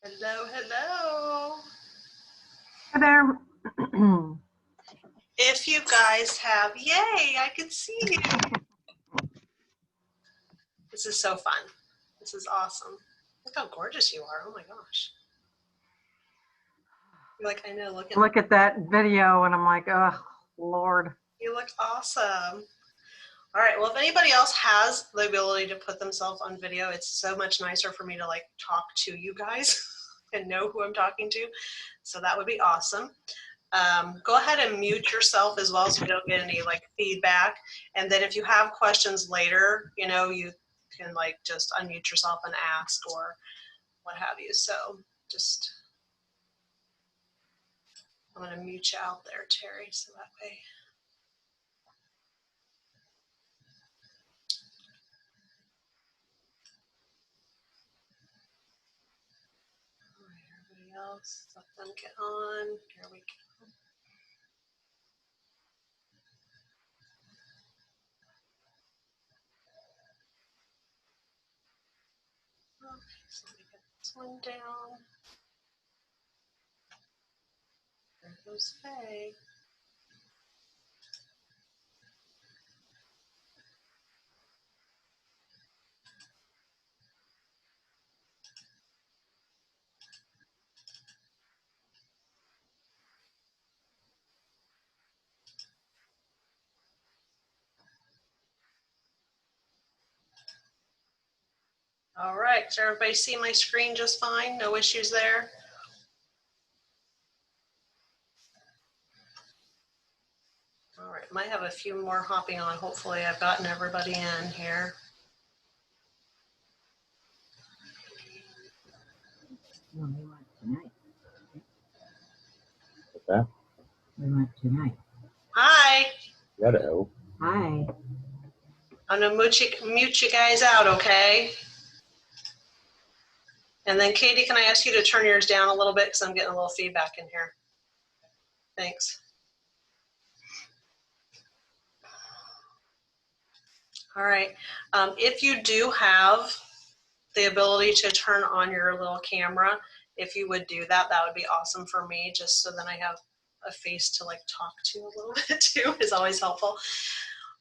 Hello, hello. Hi there. If you guys have, yay, I can see you. This is so fun. This is awesome. Look how gorgeous you are. Oh my gosh. You're like, I know, Look at that video and I'm like, oh, Lord. You look awesome. All right, well, if anybody else has the ability to put themselves on video, it's so much nicer for me to like talk to you guys and know who I'm talking to. So that would be awesome. Go ahead and mute yourself as well so you don't get any like feedback. And then if you have questions later, you know, you can like just unmute yourself and ask or what have you. So just, I'm going to mute you out there, Terry, so that way. All right, everybody else, let them get on. Here we go. Okay, so let me get this one down. There goes Faye. All right, does everybody see my screen just fine? No issues there? All right, might have a few more hopping on. Hopefully I've gotten everybody in here. No, we want tonight. What's that? We want tonight. Hi. Hello. Hi. I'm gonna mute you guys out, okay? And then Katie, can I ask you to turn yours down a little bit because I'm getting a little feedback in here. Thanks. All right, if you do have the ability to turn on your little camera, if you would do that, that would be awesome for me, just so then I have a face to like talk to a little bit too, is always helpful.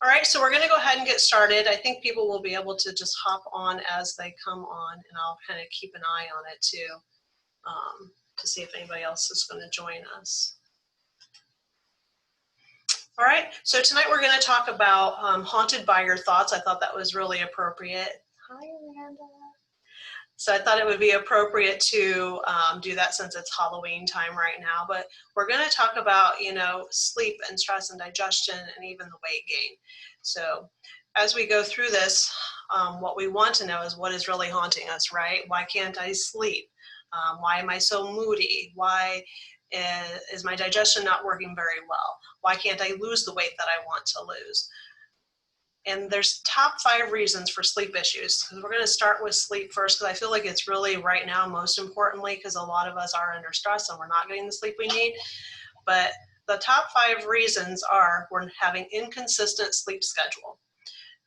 All right, so we're gonna go ahead and get started. I think people will be able to just hop on as they come on, and I'll kind of keep an eye on it too, to see if anybody else is gonna join us. All right, so tonight we're gonna talk about haunted by your thoughts. I thought that was really appropriate. Hi, Amanda. So I thought it would be appropriate to do that since it's Halloween time right now, but we're gonna talk about, you know, sleep and stress and digestion and even the weight gain. So as we go through this, what we want to know is what is really haunting us, right? Why can't I sleep? Why am I so moody? Why is my digestion not working very well? Why can't I lose the weight that I want to lose? And there's top 5 reasons for sleep issues. We're going to start with sleep first because I feel like it's really right now most importantly because a lot of us are under stress and we're not getting the sleep we need. But the top 5 reasons are we're having inconsistent sleep schedule.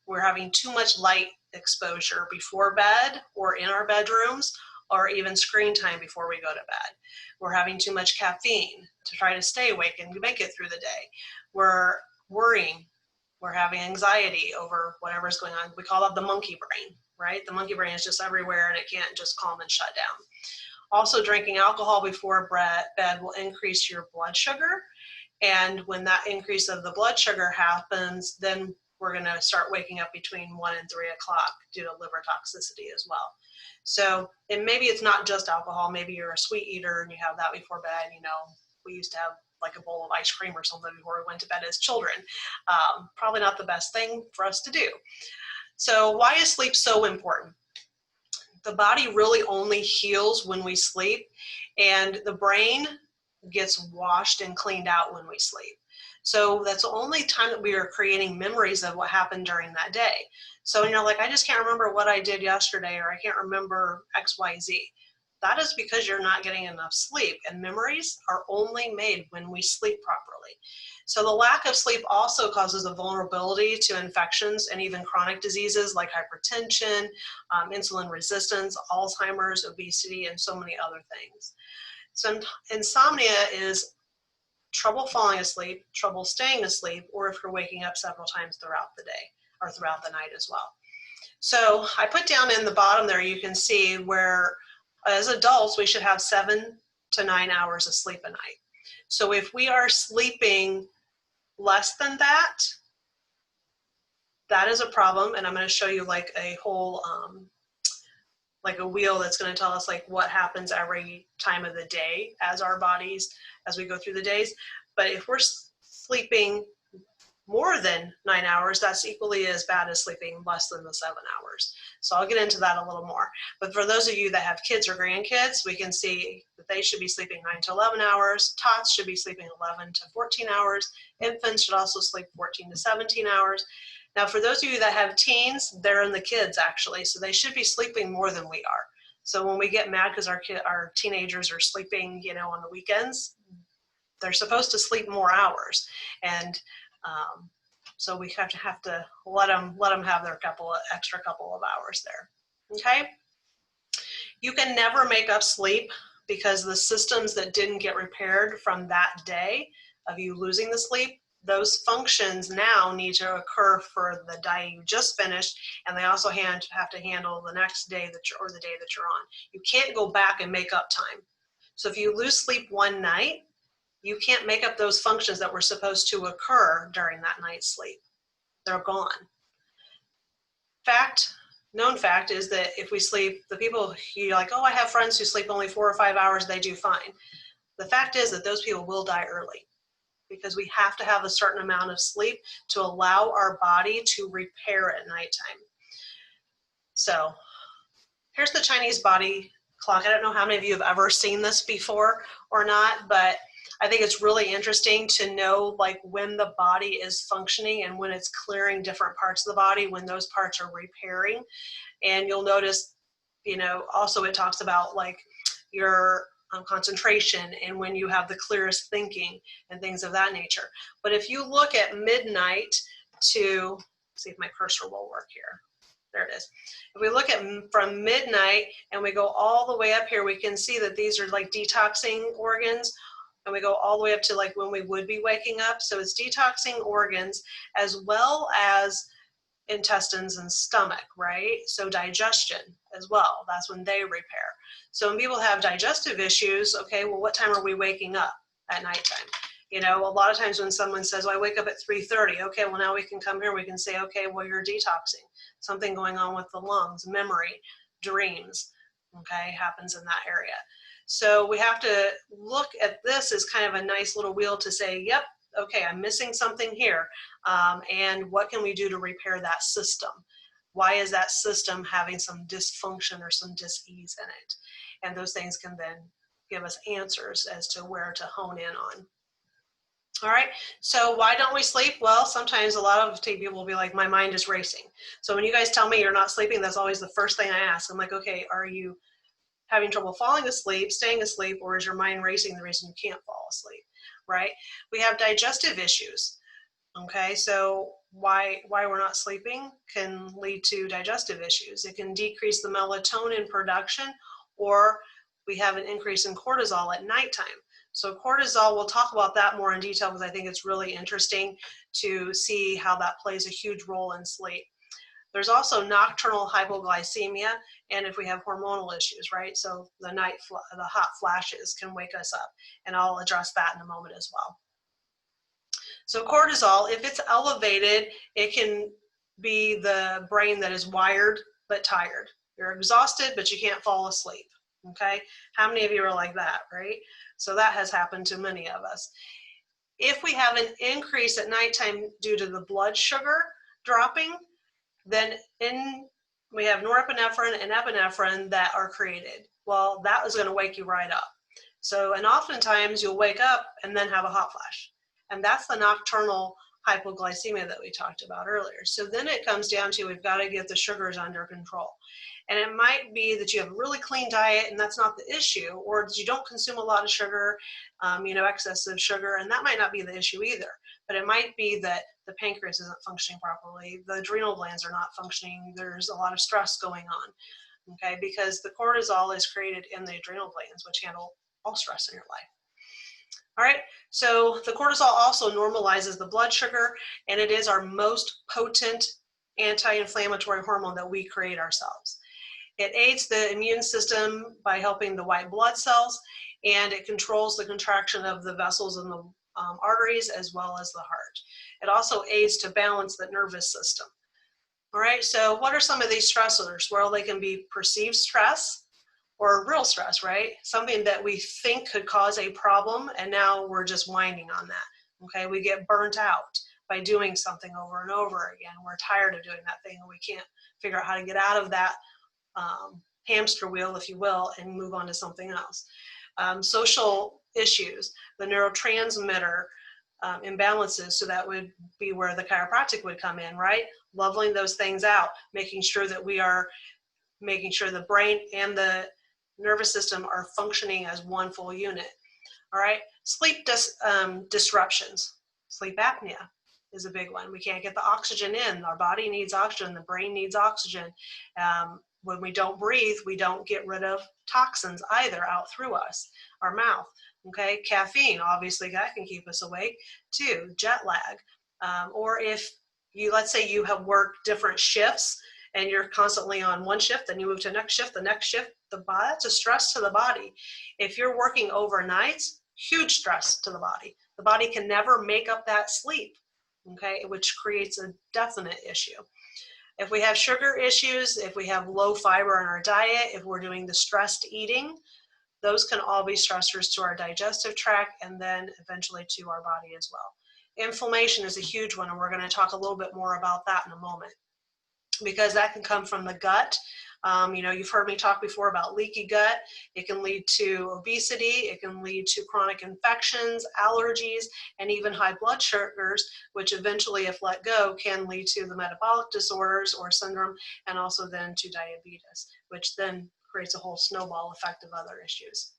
We're having too much light exposure before bed or in our bedrooms, or even screen time before we go to bed. We're having too much caffeine to try to stay awake and make it through the day. We're worrying. We're having anxiety over whatever's going on. We call that the monkey brain, right? The monkey brain is just everywhere and it can't just calm and shut down. Also, drinking alcohol before bed will increase your blood sugar. And when that increase of the blood sugar happens, then we're going to start waking up between 1 and 3 o'clock due to liver toxicity as well. So, and maybe it's not just alcohol. Maybe you're a sweet eater and you have that before bed. You know, we used to have like a bowl of ice cream or something before we went to bed as children. Probably not the best thing for us to do. So why is sleep so important? The body really only heals when we sleep, and the brain gets washed and cleaned out when we sleep. So that's the only time that we are creating memories of what happened during that day. So when you're like, I just can't remember what I did yesterday, or I can't remember X, Y, Z. That is because you're not getting enough sleep, and memories are only made when we sleep properly. So the lack of sleep also causes a vulnerability to infections and even chronic diseases like hypertension, insulin resistance, Alzheimer's, obesity, and so many other things. So insomnia is trouble falling asleep, trouble staying asleep, or if you're waking up several times throughout the day or throughout the night as well. So I put down in the bottom there, you can see where as adults, we should have 7 to 9 hours of sleep a night. So if we are sleeping less than that, that is a problem. And I'm going to show you like a whole, like a wheel that's going to tell us like what happens every time of the day as our bodies, as we go through the days. But if we're sleeping more than 9 hours, that's equally as bad as sleeping less than the 7 hours. So I'll get into that a little more. But for those of you that have kids or grandkids, we can see that they should be sleeping 9 to 11 hours. Tots should be sleeping 11 to 14 hours. Infants should also sleep 14 to 17 hours. Now, for those of you that have teens, they're in the kids actually, so they should be sleeping more than we are. So when we get mad because our teenagers are sleeping, you know, on the weekends, they're supposed to sleep more hours. And so we have to let them have their extra couple of hours there. Okay. You can never make up sleep because the systems that didn't get repaired from that day of you losing the sleep, those functions now need to occur for the day you just finished, and they also have to handle the next day or the day that you're on. You can't go back and make up time. So if you lose sleep one night, you can't make up those functions that were supposed to occur during that night's sleep. They're gone. Known fact is that if we sleep, the people you're like, oh, I have friends who sleep only 4 or 5 hours, they do fine. The fact is that those people will die early because we have to have a certain amount of sleep to allow our body to repair at nighttime. So here's the Chinese body clock. I don't know how many of you have ever seen this before or not, but I think it's really interesting to know like when the body is functioning and when it's clearing different parts of the body, when those parts are repairing. And you'll notice, you know, also it talks about like your concentration and when you have the clearest thinking and things of that nature. But if you look at midnight to, see if my cursor will work here. There it is. If we look at from midnight and we go all the way up here, we can see that these are like detoxing organs. And we go all the way up to like when we would be waking up. So it's detoxing organs as well as intestines and stomach, right? So digestion as well. That's when they repair. So when people have digestive issues, okay, well, what time are we waking up at nighttime? You know, a lot of times when someone says, well, I wake up at 3:30, okay, well, now we can come here, we can say, okay, well, you're detoxing. Something going on with the lungs, memory, dreams, okay, happens in that area. So we have to look at this as kind of a nice little wheel to say, yep, okay, I'm missing something here. And what can we do to repair that system? Why is that system having some dysfunction or some dis-ease in it? And those things can then give us answers as to where to hone in on. All right, so why don't we sleep? Well, sometimes a lot of people will be like, my mind is racing. So when you guys tell me you're not sleeping, that's always the first thing I ask. I'm like, okay, are you having trouble falling asleep, staying asleep, or is your mind racing the reason you can't fall asleep, right? We have digestive issues, okay? So why we're not sleeping can lead to digestive issues. It can decrease the melatonin production, or we have an increase in cortisol at nighttime. So cortisol, we'll talk about that more in detail because I think it's really interesting to see how that plays a huge role in sleep. There's also nocturnal hypoglycemia, and if we have hormonal issues, right? So the hot flashes can wake us up, and I'll address that in a moment as well. So cortisol, if it's elevated, it can be the brain that is wired but tired. You're exhausted, but you can't fall asleep, okay? How many of you are like that, right? So that has happened to many of us. If we have an increase at nighttime due to the blood sugar dropping, then we have norepinephrine and epinephrine that are created. Well, that is going to wake you right up. So, and oftentimes you'll wake up and then have a hot flash. And that's the nocturnal hypoglycemia that we talked about earlier. So then it comes down to we've got to get the sugars under control. And it might be that you have a really clean diet and that's not the issue, or that you don't consume a lot of sugar, you know, excessive sugar, and that might not be the issue either. but it might be that the pancreas isn't functioning properly, the adrenal glands are not functioning, there's a lot of stress going on, okay, because the cortisol is created in the adrenal glands, which handle all stress in your life. All right, so the cortisol also normalizes the blood sugar, and it is our most potent anti-inflammatory hormone that we create ourselves. It aids the immune system by helping the white blood cells, and it controls the contraction of the vessels in the arteries as well as the heart. It also aids to balance the nervous system. All right, so what are some of these stressors? Well, they can be perceived stress or real stress, right? Something that we think could cause a problem, and now we're just whining on that. Okay, we get burnt out by doing something over and over again. We're tired of doing that thing, and we can't figure out how to get out of that hamster wheel, if you will, and move on to something else. Social issues, the neurotransmitter imbalances, so that would be where the chiropractic would come in, right? Leveling those things out, making sure that we are making sure the brain and the nervous system are functioning as one full unit. All right, sleep disruptions, sleep apnea is a big one. We can't get the oxygen in. Our body needs oxygen, the brain needs oxygen. When we don't breathe, we don't get rid of toxins either out through us, our mouth. Okay, caffeine, obviously that can keep us awake too, jet lag. Or if you, let's say you have worked different shifts and you're constantly on one shift, then you move to the next shift, that's a stress to the body. If you're working overnights, huge stress to the body. The body can never make up that sleep, okay, which creates a definite issue. If we have sugar issues, if we have low fiber in our diet, if we're doing the stressed eating, those can all be stressors to our digestive tract and then eventually to our body as well. Inflammation is a huge one, and we're going to talk a little bit more about that in a moment, because that can come from the gut. You've heard me talk before about leaky gut. It can lead to obesity. It can lead to chronic infections, allergies, and even high blood sugars, which eventually, if let go, can lead to the metabolic disorders or syndrome, and also then to diabetes, which then creates a whole snowball effect of other issues.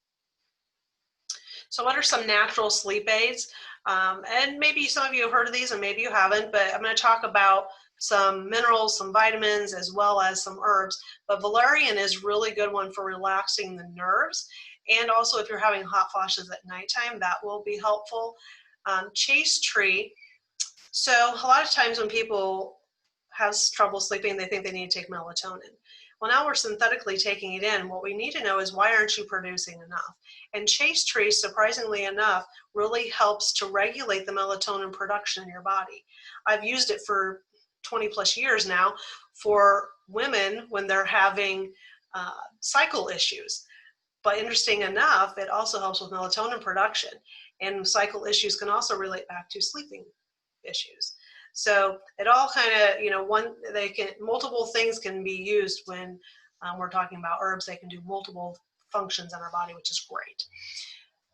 So what are some natural sleep aids? And maybe some of you have heard of these and maybe you haven't, but I'm going to talk about some minerals, some vitamins, as well as some herbs. But valerian is a really good one for relaxing the nerves. And also if you're having hot flashes at nighttime, that will be helpful. Chaste tree. So a lot of times when people have trouble sleeping, they think they need to take melatonin. Well, now we're synthetically taking it in. What we need to know is, why aren't you producing enough? And chaste tree, surprisingly enough, really helps to regulate the melatonin production in your body. I've used it for 20 plus years now for women when they're having cycle issues. But interesting enough, it also helps with melatonin production. And cycle issues can also relate back to sleeping issues. So it all kind of, multiple things can be used when we're talking about herbs. They can do multiple functions in our body, which is great.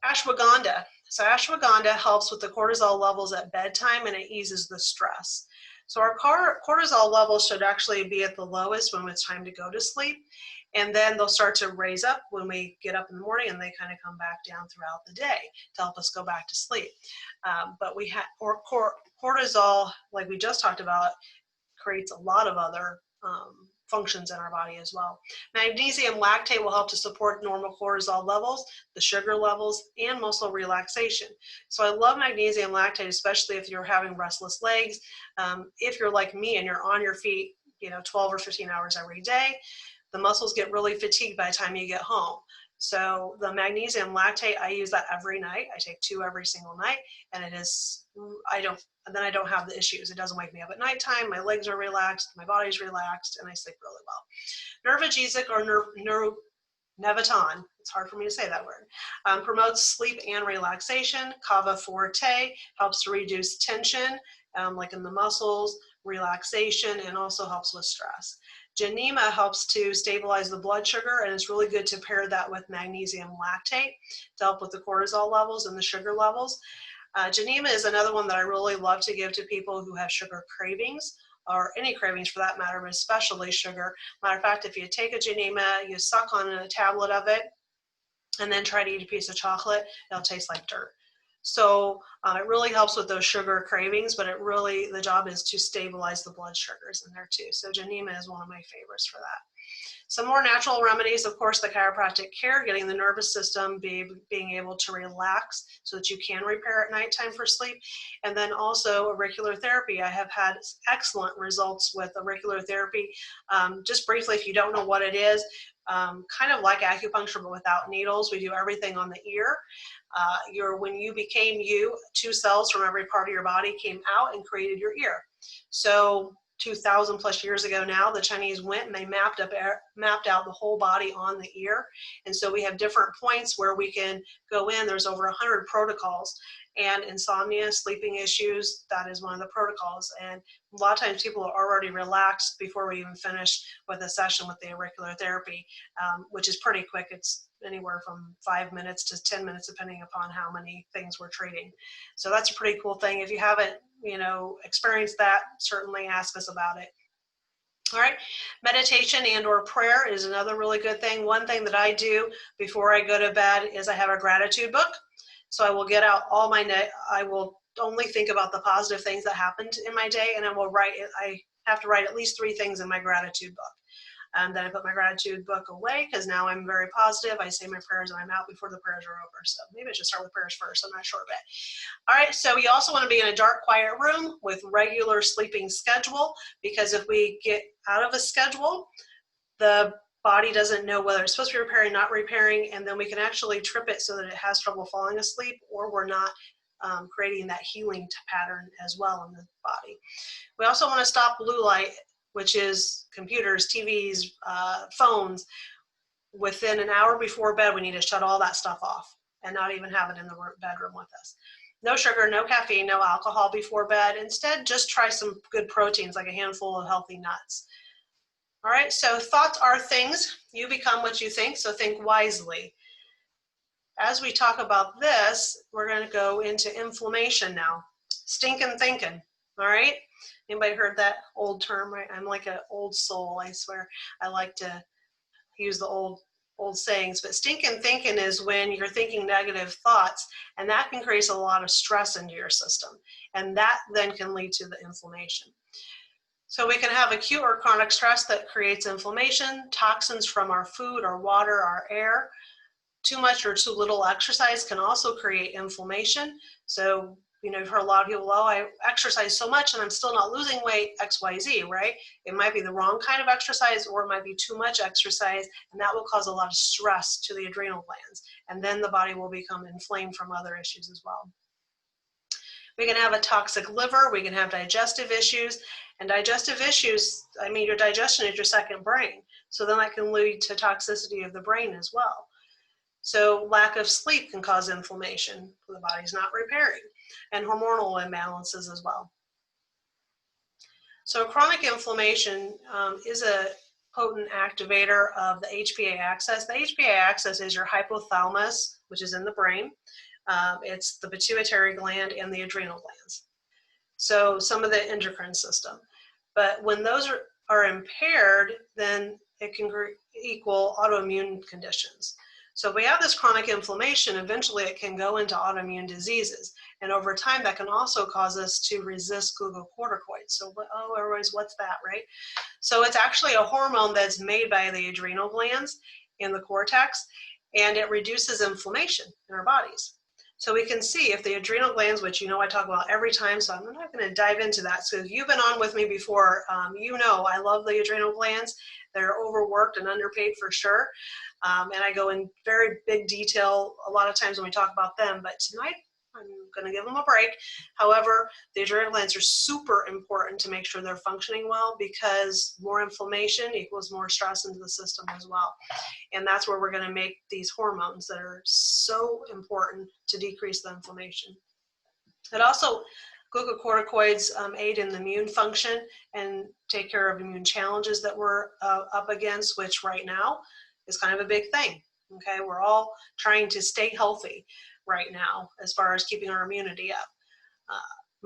Ashwagandha. So ashwagandha helps with the cortisol levels at bedtime, and it eases the stress. So our cortisol levels should actually be at the lowest when it's time to go to sleep. And then they'll start to raise up when we get up in the morning, and they kind of come back down throughout the day to help us go back to sleep. But we have cortisol, like we just talked about, creates a lot of other functions in our body as well. Magnesium lactate will help to support normal cortisol levels, the sugar levels, and muscle relaxation. So I love magnesium lactate, especially if you're having restless legs. If you're like me and you're on your feet, 12 or 15 hours every day, the muscles get really fatigued by the time you get home. So the magnesium lactate, I use that every night. I take 2 every single night, and I don't have the issues. It doesn't wake me up at nighttime. My legs are relaxed, my body's relaxed, and I sleep really well. Nervogesic or Nevaton, it's hard for me to say that word, promotes sleep and relaxation. Kava Forte helps to reduce tension, like in the muscles, relaxation, and also helps with stress. Genema helps to stabilize the blood sugar, and it's really good to pair that with magnesium lactate to help with the cortisol levels and the sugar levels. Genema is another one that I really love to give to people who have sugar cravings, or any cravings for that matter, but especially sugar. Matter of fact, if you take a Genema, you suck on a tablet of it, and then try to eat a piece of chocolate, it'll taste like dirt. So it really helps with those sugar cravings, but the job is to stabilize the blood sugars in there too. So Janema is one of my favorites for that. Some more natural remedies, of course, the chiropractic care, getting the nervous system being able to relax so that you can repair at nighttime for sleep. And then also auricular therapy. I have had excellent results with auricular therapy. Just briefly, if you don't know what it is, kind of like acupuncture but without needles. We do everything on the ear. When you became you, 2 cells from every part of your body came out and created your ear. So 2,000 plus years ago now, the Chinese went and they mapped out the whole body on the ear. And so we have different points where we can go in. There's over 100 protocols. And insomnia, sleeping issues, that is one of the protocols. And a lot of times people are already relaxed before we even finish with a session with the auricular therapy, which is pretty quick. It's anywhere from 5 minutes to 10 minutes, depending upon how many things we're treating. So that's a pretty cool thing. If you haven't, experienced that, certainly ask us about it. All right, meditation and or prayer is another really good thing. One thing that I do before I go to bed is I have a gratitude book. So I will get out I will only think about the positive things that happened in my day, and I have to write at least 3 things in my gratitude book. And then I put my gratitude book away because now I'm very positive. I say my prayers and I'm out before the prayers are over. So maybe I should start with prayers first. I'm not sure of it. All right, so you also want to be in a dark, quiet room with regular sleeping schedule, because if we get out of a schedule, the body doesn't know whether it's supposed to be repairing, not repairing, and then we can actually trip it so that it has trouble falling asleep, or we're not creating that healing pattern as well in the body. We also want to stop blue light, which is computers, TVs, phones. Within an hour before bed, we need to shut all that stuff off and not even have it in the bedroom with us. No sugar, no caffeine, no alcohol before bed. Instead, just try some good proteins, like a handful of healthy nuts. All right, so thoughts are things. You become what you think, so think wisely. As we talk about this, we're going to go into inflammation now. Stinking thinking, all right? Anybody heard that old term, right? I'm like an old soul, I swear. I like to use the old sayings, but stinking thinking is when you're thinking negative thoughts, and that can create a lot of stress into your system, and that then can lead to the inflammation. So we can have acute or chronic stress that creates inflammation, toxins from our food, our water, our air. Too much or too little exercise can also create inflammation. So, you've heard a lot of people, oh, I exercise so much and I'm still not losing weight, XYZ, right? It might be the wrong kind of exercise, or it might be too much exercise, and that will cause a lot of stress to the adrenal glands. And then the body will become inflamed from other issues as well. We can have a toxic liver, we can have digestive issues, and digestive issues, your digestion is your second brain. So then that can lead to toxicity of the brain as well. So lack of sleep can cause inflammation. The body's not repairing, and hormonal imbalances as well. So chronic inflammation is a potent activator of the HPA axis. The HPA axis is your hypothalamus, which is in the brain. It's the pituitary gland and the adrenal glands. So some of the endocrine system. But when those are impaired, then it can equal autoimmune conditions. So if we have this chronic inflammation, eventually it can go into autoimmune diseases. And over time, that can also cause us to resist glucocorticoids. So, everybody's, what's that, right? So it's actually a hormone that's made by the adrenal glands in the cortex, and it reduces inflammation in our bodies. So we can see if the adrenal glands, which I talk about every time, so I'm not going to dive into that. So if you've been on with me before, I love the adrenal glands. They're overworked and underpaid for sure. And I go in very big detail a lot of times when we talk about them, but tonight I'm going to give them a break. However, the adrenal glands are super important to make sure they're functioning well, because more inflammation equals more stress into the system as well. And that's where we're going to make these hormones that are so important to decrease the inflammation. It also, glucocorticoids aid in the immune function and take care of immune challenges that we're up against, which right now is kind of a big thing. Okay, we're all trying to stay healthy right now as far as keeping our immunity up.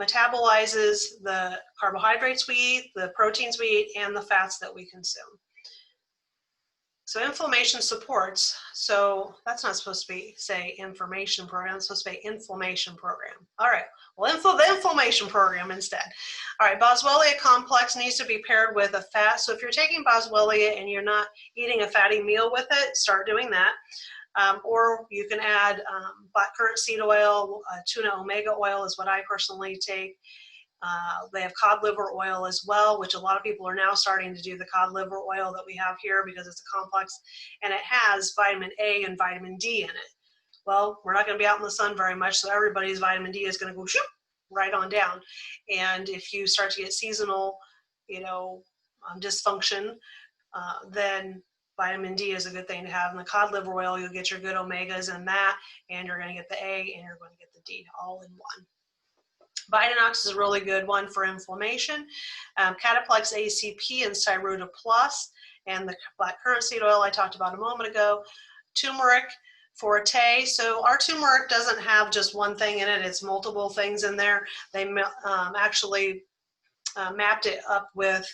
Metabolizes the carbohydrates we eat, the proteins we eat, and the fats that we consume. So inflammation supports, so that's not supposed to be, say, information program, it's supposed to be inflammation program. All right, well, the inflammation program instead. All right, Boswellia complex needs to be paired with a fat. So if you're taking Boswellia and you're not eating a fatty meal with it, start doing that. Or you can add blackcurrant seed oil, tuna omega oil is what I personally take. They have cod liver oil as well, which a lot of people are now starting to do the cod liver oil that we have here because it's a complex, and it has vitamin A and vitamin D in it. Well, we're not going to be out in the sun very much, so everybody's vitamin D is going to go shoop, right on down. And if you start to get seasonal, dysfunction, then vitamin D is a good thing to have. In the cod liver oil, you'll get your good omegas in that, and you're going to get the A and you're going to get the D all in one. Vitanox is a really good one for inflammation. Cataplex ACP and Cyruta Plus, and the blackcurrant seed oil I talked about a moment ago. Turmeric Forte. So our turmeric doesn't have just one thing in it, it's multiple things in there. They actually mapped it up with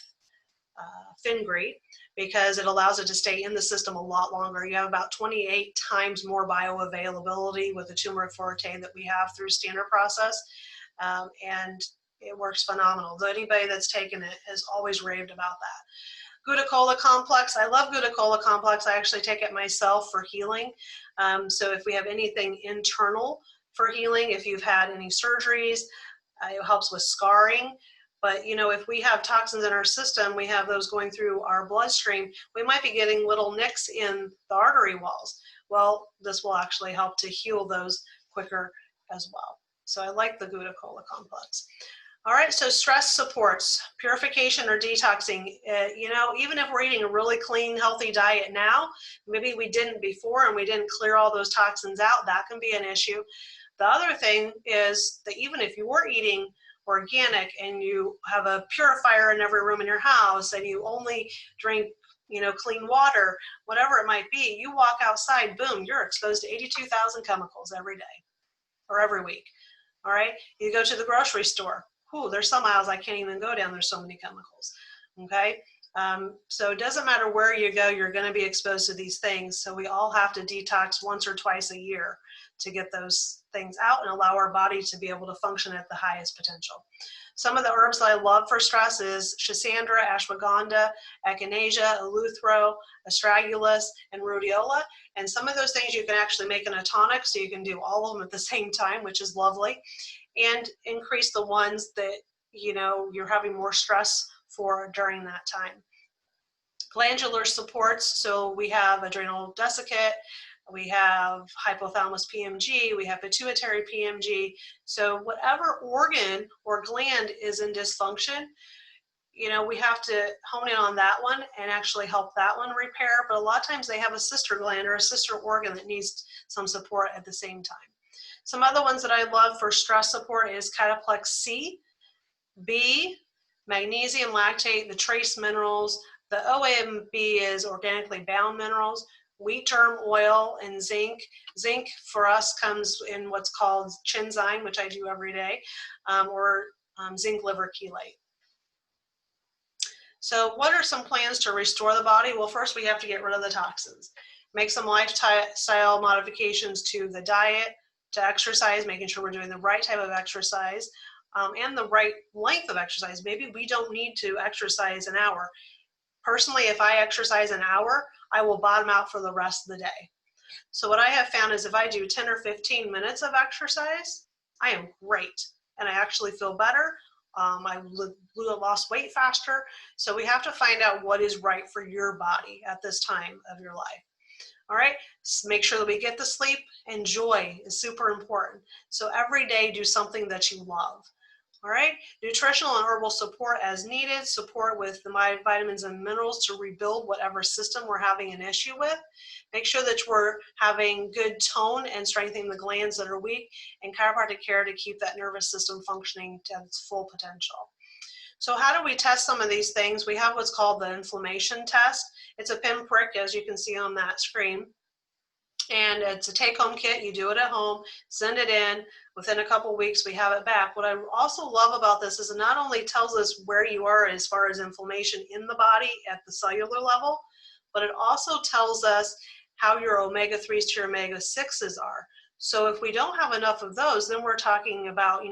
fenugreek because it allows it to stay in the system a lot longer. You have about 28 times more bioavailability with the turmeric forte that we have through standard process, and it works phenomenal. Anybody that's taken it has always raved about that. Glucola complex, I love Glucola complex. I actually take it myself for healing. So if we have anything internal for healing, if you've had any surgeries, it helps with scarring. But if we have toxins in our system, we have those going through our bloodstream, we might be getting little nicks in the artery walls. Well, this will actually help to heal those quicker as well. So I like the Glucola complex. All right, so stress supports, purification or detoxing. Even if we're eating a really clean, healthy diet now, maybe we didn't before and we didn't clear all those toxins out, that can be an issue. The other thing is that even if you were eating organic and you have a purifier in every room in your house and you only drink clean water, whatever it might be, you walk outside, boom, you're exposed to 82,000 chemicals every day or every week. All right, you go to the grocery store, there's some aisles I can't even go down, there's so many chemicals. Okay, so it doesn't matter where you go, you're going to be exposed to these things. So we all have to detox once or twice a year to get those things out and allow our body to be able to function at the highest potential. Some of the herbs that I love for stress is Schisandra, ashwagandha, echinacea, eleuthero, astragalus, and rhodiola. And some of those things you can actually make in a tonic, so you can do all of them at the same time, which is lovely, and increase the ones that you're having more stress for during that time. Glandular supports, so we have adrenal desiccate, we have hypothalamus PMG, we have pituitary PMG. So whatever organ or gland is in dysfunction, we have to hone in on that one and actually help that one repair. But a lot of times they have a sister gland or a sister organ that needs some support at the same time. Some other ones that I love for stress support is Cataplex C, B, magnesium lactate, the trace minerals. The OMB is organically bound minerals, wheat germ oil, and zinc. Zinc for us comes in what's called chinzyme, which I do every day, or zinc liver chelate. So what are some plans to restore the body? Well, first we have to get rid of the toxins. Make some lifestyle modifications to the diet, to exercise, making sure we're doing the right type of exercise, and the right length of exercise. Maybe we don't need to exercise an hour. Personally, if I exercise an hour, I will bottom out for the rest of the day. So what I have found is if I do 10 or 15 minutes of exercise, I am great. And I actually feel better. I lost weight faster. So we have to find out what is right for your body at this time of your life. All right, so make sure that we get the sleep, and joy is super important. So every day do something that you love. All right, nutritional and herbal support as needed, support with the vitamins and minerals to rebuild whatever system we're having an issue with. Make sure that we're having good tone and strengthening the glands that are weak, and chiropractic care to keep that nervous system functioning to its full potential. So how do we test some of these things? We have what's called the inflammation test. It's a pinprick, as you can see on that screen. And it's a take-home kit. You do it at home, send it in. Within a couple weeks, we have it back. What I also love about this is it not only tells us where you are as far as inflammation in the body at the cellular level, but it also tells us how your omega-3s to your omega-6s are. So if we don't have enough of those, then we're talking about,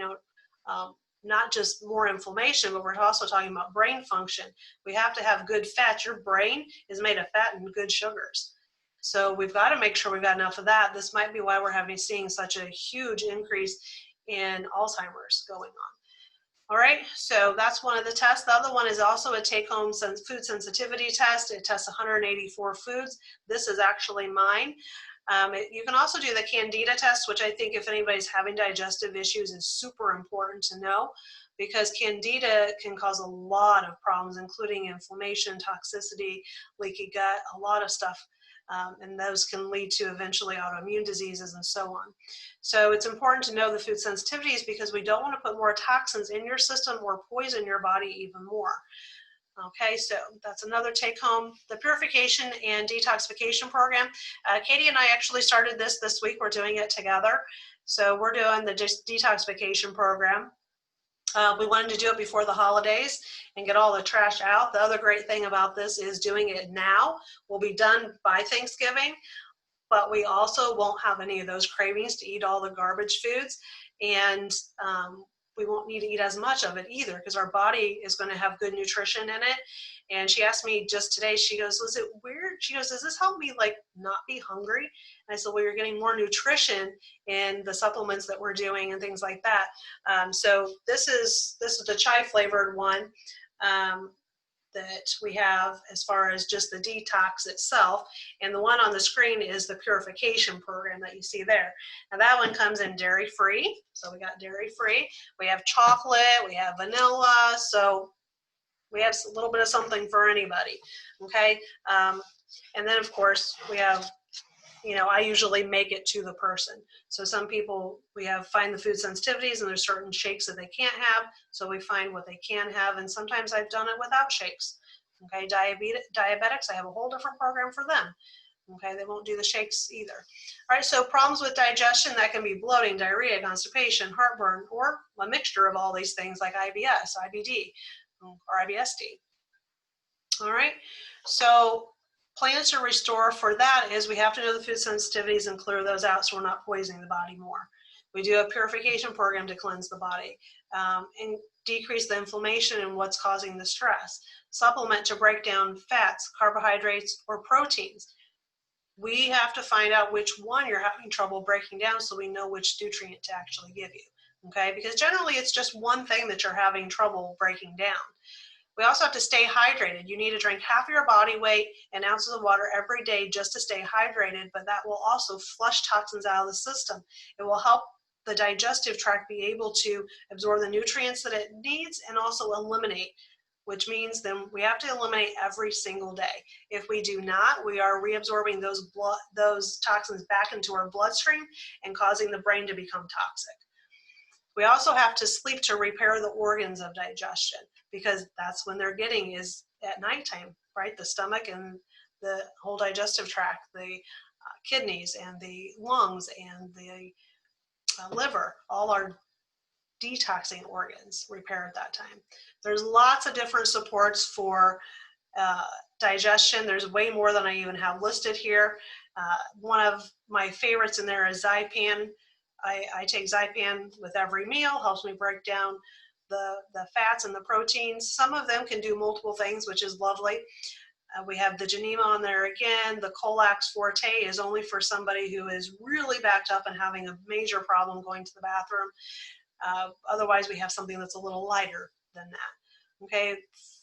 not just more inflammation, but we're also talking about brain function. We have to have good fat. Your brain is made of fat and good sugars. So we've got to make sure we've got enough of that. This might be why we're seeing such a huge increase in Alzheimer's going on. All right, so that's one of the tests. The other one is also a take-home food sensitivity test. It tests 184 foods. This is actually mine. You can also do the Candida test, which I think if anybody's having digestive issues is super important to know, because Candida can cause a lot of problems, including inflammation, toxicity, leaky gut, a lot of stuff. And those can lead to eventually autoimmune diseases and so on. So it's important to know the food sensitivities because we don't want to put more toxins in your system or poison your body even more. Okay, so that's another take home. The purification and detoxification program. Katie and I actually started this week. We're doing it together. So we're doing the detoxification program. We wanted to do it before the holidays and get all the trash out. The other great thing about this is doing it now. We'll be done by Thanksgiving, but we also won't have any of those cravings to eat all the garbage foods. And we won't need to eat as much of it either because our body is going to have good nutrition in it. And she asked me just today, she goes, was it weird? She goes, does this help me like not be hungry? And I said, well, you're getting more nutrition in the supplements that we're doing and things like that. So this is the chai flavored one. That we have as far as just the detox itself. And the one on the screen is the purification program that you see there. Now that one comes in dairy free. So we got dairy free. We have chocolate, we have vanilla. So we have a little bit of something for anybody. Okay. And then of course we have, I usually make it to the person. So some people, find the food sensitivities and there's certain shakes that they can't have. So we find what they can have. And sometimes I've done it without shakes. Okay, diabetics, I have a whole different program for them. Okay, they won't do the shakes either. All right, so problems with digestion, that can be bloating, diarrhea, constipation, heartburn, or a mixture of all these things like IBS, IBD, or IBSD. All right, so plans to restore for that is we have to know the food sensitivities and clear those out so we're not poisoning the body more. We do a purification program to cleanse the body and decrease the inflammation and what's causing the stress. Supplement to break down fats, carbohydrates, or proteins. We have to find out which one you're having trouble breaking down so we know which nutrient to actually give you. Okay, because generally it's just one thing that you're having trouble breaking down. We also have to stay hydrated. You need to drink half your body weight in ounces of water every day just to stay hydrated, but that will also flush toxins out of the system. It will help the digestive tract be able to absorb the nutrients that it needs and also eliminate, which means then we have to eliminate every single day. If we do not, we are reabsorbing those toxins back into our bloodstream and causing the brain to become toxic. We also have to sleep to repair the organs of digestion because that's when they're getting is at nighttime, right? The stomach and the whole digestive tract, the kidneys and the lungs and the liver, all are detoxing organs repair at that time. There's lots of different supports for digestion. There's way more than I even have listed here. One of my favorites in there is Zypan. I take Zypan with every meal, helps me break down the fats and the proteins. Some of them can do multiple things, which is lovely. We have the Genema on there again. The Colax Forte is only for somebody who is really backed up and having a major problem going to the bathroom. Otherwise, we have something that's a little lighter than that. Okay,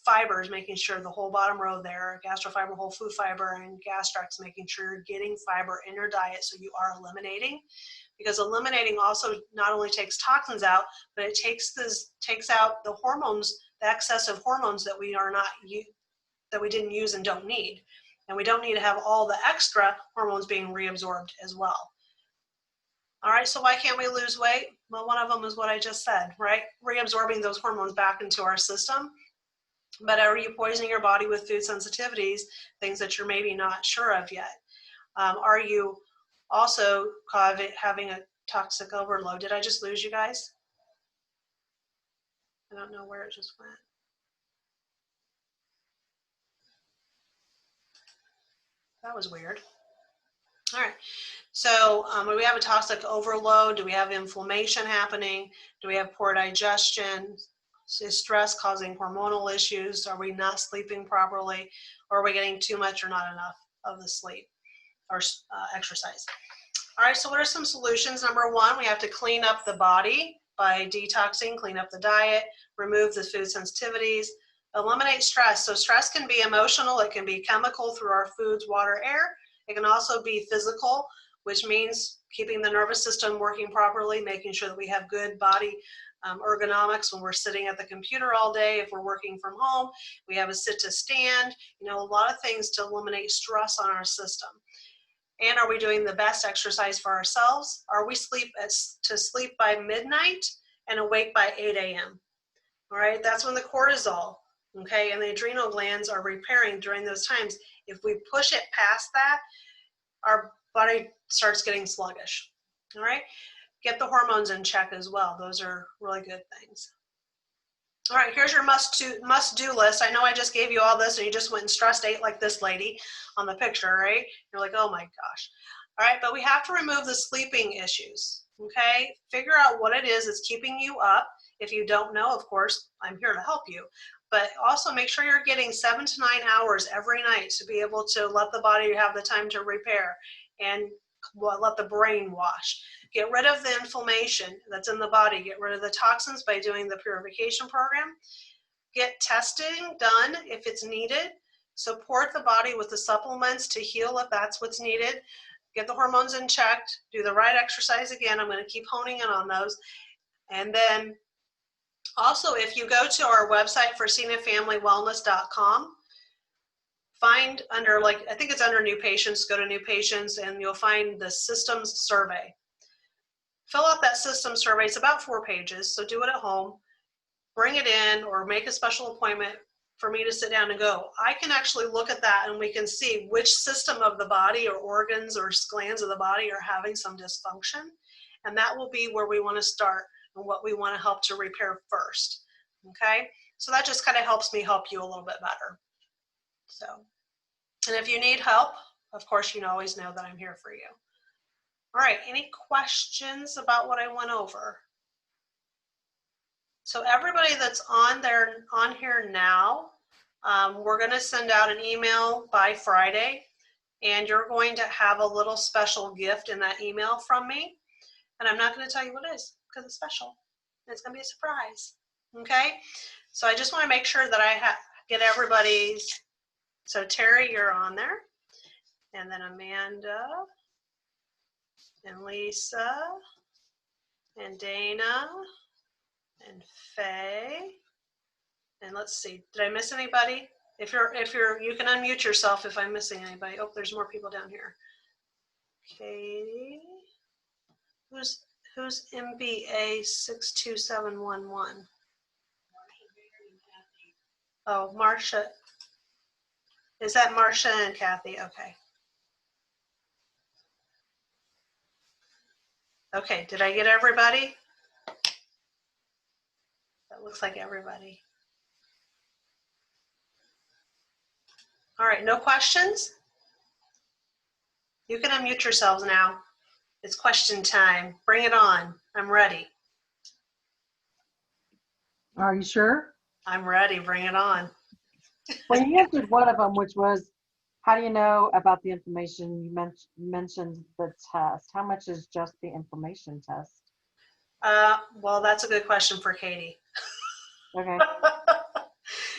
fibers, making sure the whole bottom row there, gastrofiber, whole food fiber, and Gastrex, making sure you're getting fiber in your diet so you are eliminating. Because eliminating also not only takes toxins out, but it takes out the hormones, the excessive hormones that we didn't use and don't need. And we don't need to have all the extra hormones being reabsorbed as well. All right, so why can't we lose weight? Well, one of them is what I just said, right? Reabsorbing those hormones back into our system. But are you poisoning your body with food sensitivities, things that you're maybe not sure of yet? Are you also having a toxic overload? Did I just lose you guys? I don't know where it just went. That was weird. All right. So do we have a toxic overload? Do we have inflammation happening? Do we have poor digestion? Is stress causing hormonal issues? Are we not sleeping properly? Or are we getting too much or not enough of the sleep or exercise? All right, so what are some solutions? Number one, we have to clean up the body by detoxing, clean up the diet, remove the food sensitivities, eliminate stress. So stress can be emotional, it can be chemical through our foods, water, air. It can also be physical, which means keeping the nervous system working properly, making sure that we have good body ergonomics when we're sitting at the computer all day. If we're working from home, we have a sit to stand, you know, a lot of things to eliminate stress on our system. And are we doing the best exercise for ourselves? Are we to sleep by midnight and awake by 8 a.m.? All right, that's when the cortisol, okay, and the adrenal glands are repairing during those times. If we push it past that, our body starts getting sluggish. All right, get the hormones in check as well. Those are really good things. All right, here's your must-do list. I know I just gave you all this and you just went and stressed ate like this lady on the picture, right? You're like, oh my gosh. All right, but we have to remove the sleeping issues, okay? Figure out what it is that's keeping you up. If you don't know, of course, I'm here to help you. But also make sure you're getting 7 to 9 hours every night to be able to let the body have the time to repair and let the brain wash. Get rid of the inflammation that's in the body. Get rid of the toxins by doing the purification program. Get testing done if it's needed. Support the body with the supplements to heal if that's what's needed. Get the hormones in check. Do the right exercise again. I'm going to keep honing in on those. And then also, if you go to our website, ForcinaFamilyWellness.com, find under, like, I think it's under New Patients, go to New Patients, and you'll find the systems survey. Fill out that system survey. It's about 4 pages, so do it at home. Bring it in or make a special appointment for me to sit down and go. I can actually look at that and we can see which system of the body or organs or glands of the body are having some dysfunction. And that will be where we want to start and what we want to help to repair first. Okay? So that just kind of helps me help you a little bit better. So, and if you need help, of course, you always know that I'm here for you. All right, any questions about what I went over? So everybody that's on here now, we're going to send out an email by Friday, and you're going to have a little special gift in that email from me. And I'm not going to tell you what it is because it's special. It's going to be a surprise. Okay? So I just want to make sure that I get everybody's. So Terry, you're on there. And then Amanda. And Lisa. And Dana. And Faye. And let's see, did I miss anybody? If you're, you can unmute yourself if I'm missing anybody. Oh, there's more people down here. Katie, who's MBA 62711? Oh, Marcia. Is that Marcia and Kathy? Okay. Okay, did I get everybody? That looks like everybody. All right, no questions? You can unmute yourselves now. It's question time. Bring it on. I'm ready. Are you sure? I'm ready. Bring it on. Well, you answered one of them, which was, how do you know about the information? You mentioned the test. How much is just the information test? Well, that's a good question for Katie. Okay.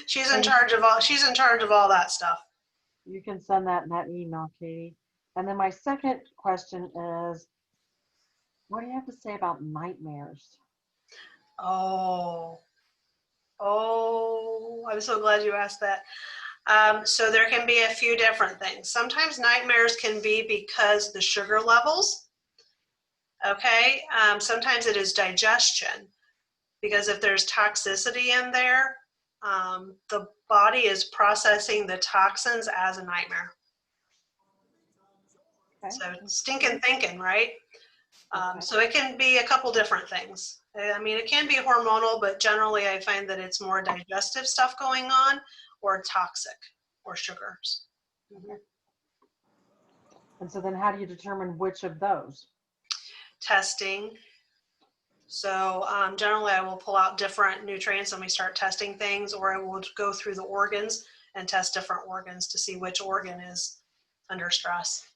She's in charge of all that stuff. You can send that in that email, Katie. And then my second question is, what do you have to say about nightmares? Oh, I'm so glad you asked that. So there can be a few different things. Sometimes nightmares can be because the sugar levels, okay? Sometimes it is digestion, because if there's toxicity in there, the body is processing the toxins as a nightmare. Okay. So stinking thinking, right? So it can be a couple different things. I mean, it can be hormonal, but generally I find that it's more digestive stuff going on or toxic or sugars. Mm-hmm. And so then how do you determine which of those? Testing. So generally I will pull out different nutrients and we start testing things, or I will go through the organs and test different organs to see which organ is under stress.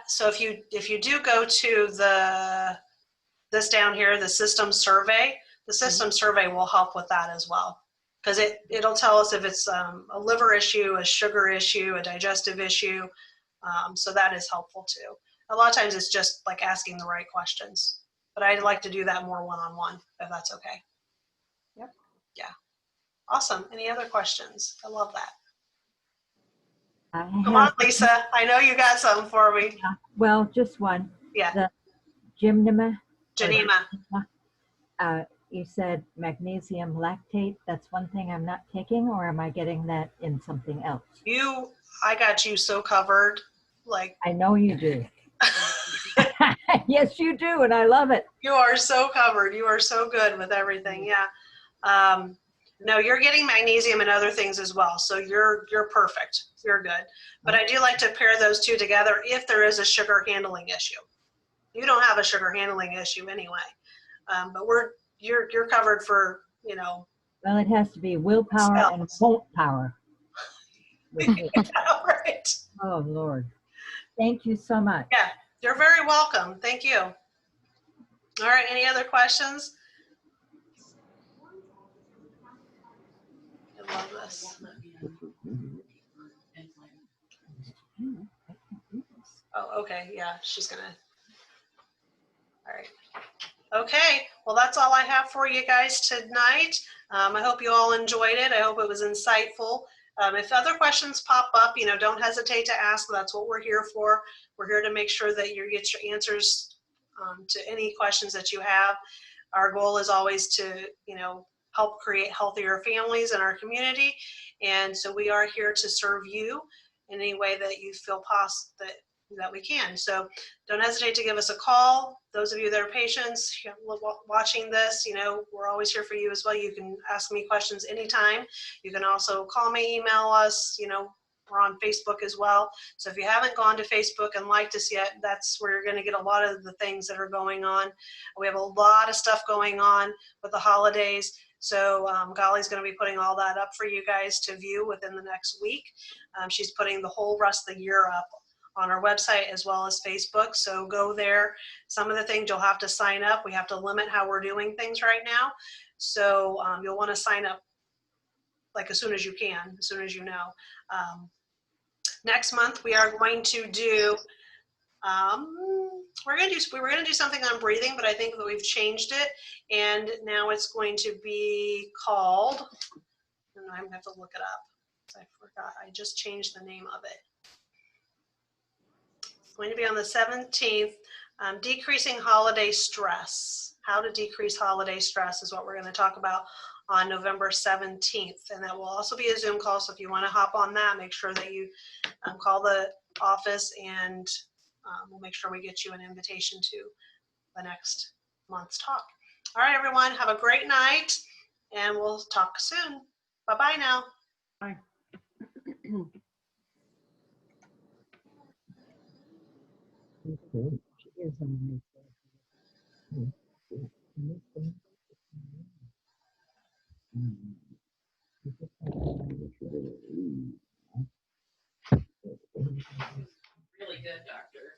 So if you do go to this down here, the system survey, the system survey will help with that as well, because it'll tell us if it's a liver issue, a sugar issue, a digestive issue. So that is helpful too. A lot of times it's just like asking the right questions, but I'd like to do that more one-on-one if that's okay. Yep. Yeah. Awesome. Any other questions? I love that. I Come on, have, Lisa. I know you got something for me. well, just one. Yeah. The gymnema, Janima. you said magnesium lactate. That's one thing I'm not taking, or am I getting that in something else? I got you so covered. Like, I know you do. Yes, you do, and I love it. you are so covered. You are so good with everything. Yeah. No, you're getting magnesium and other things as well. So you're perfect. You're good. But I do like to pair those two together if there is a sugar handling issue. You don't have a sugar handling issue anyway. But you're covered for, you know. Well, it has to be willpower and won't power. Right. Oh, Lord. Thank you so much. Yeah, you're very welcome. Thank you. All right, any other questions? I love this. Oh, okay, yeah, she's gonna. All right. Okay, well, that's all I have for you guys tonight. I hope you all enjoyed it. I hope it was insightful. If other questions pop up, you know, don't hesitate to ask. That's what we're here for. We're here to make sure that you get your answers to any questions that you have. Our goal is always to, you know, help create healthier families in our community. And so we are here to serve you in any way that you feel that we can. So don't hesitate to give us a call. Those of you that are patients watching this, you know, we're always here for you as well. You can ask me questions anytime. You can also call me, email us, you know, we're on Facebook as well. So if you haven't gone to Facebook and liked us yet, that's where you're going to get a lot of the things that are going on. We have a lot of stuff going on with the holidays. So Golly's going to be putting all that up for you guys to view within the next week. She's putting the whole rest of the year up on our website as well as Facebook. So go there. Some of the things you'll have to sign up. We have to limit how we're doing things right now. So you'll want to sign up like as soon as you can, as soon as you know. Next month we are going to do we were gonna do something on breathing, but I think that we've changed it, and now it's going to be called, and I'm gonna have to look it up. I forgot. I just changed the name of it. It's going to be on the 17th. Decreasing holiday stress. How to decrease holiday stress is what we're going to talk about on November 17th, and that will also be a Zoom call. So if you want to hop on that, make sure that you call the office, and we'll make sure we get you an invitation to the next month's talk. All right, everyone, have a great night, and we'll talk soon. Bye-bye now. Bye. She is amazing. Really good, doctor.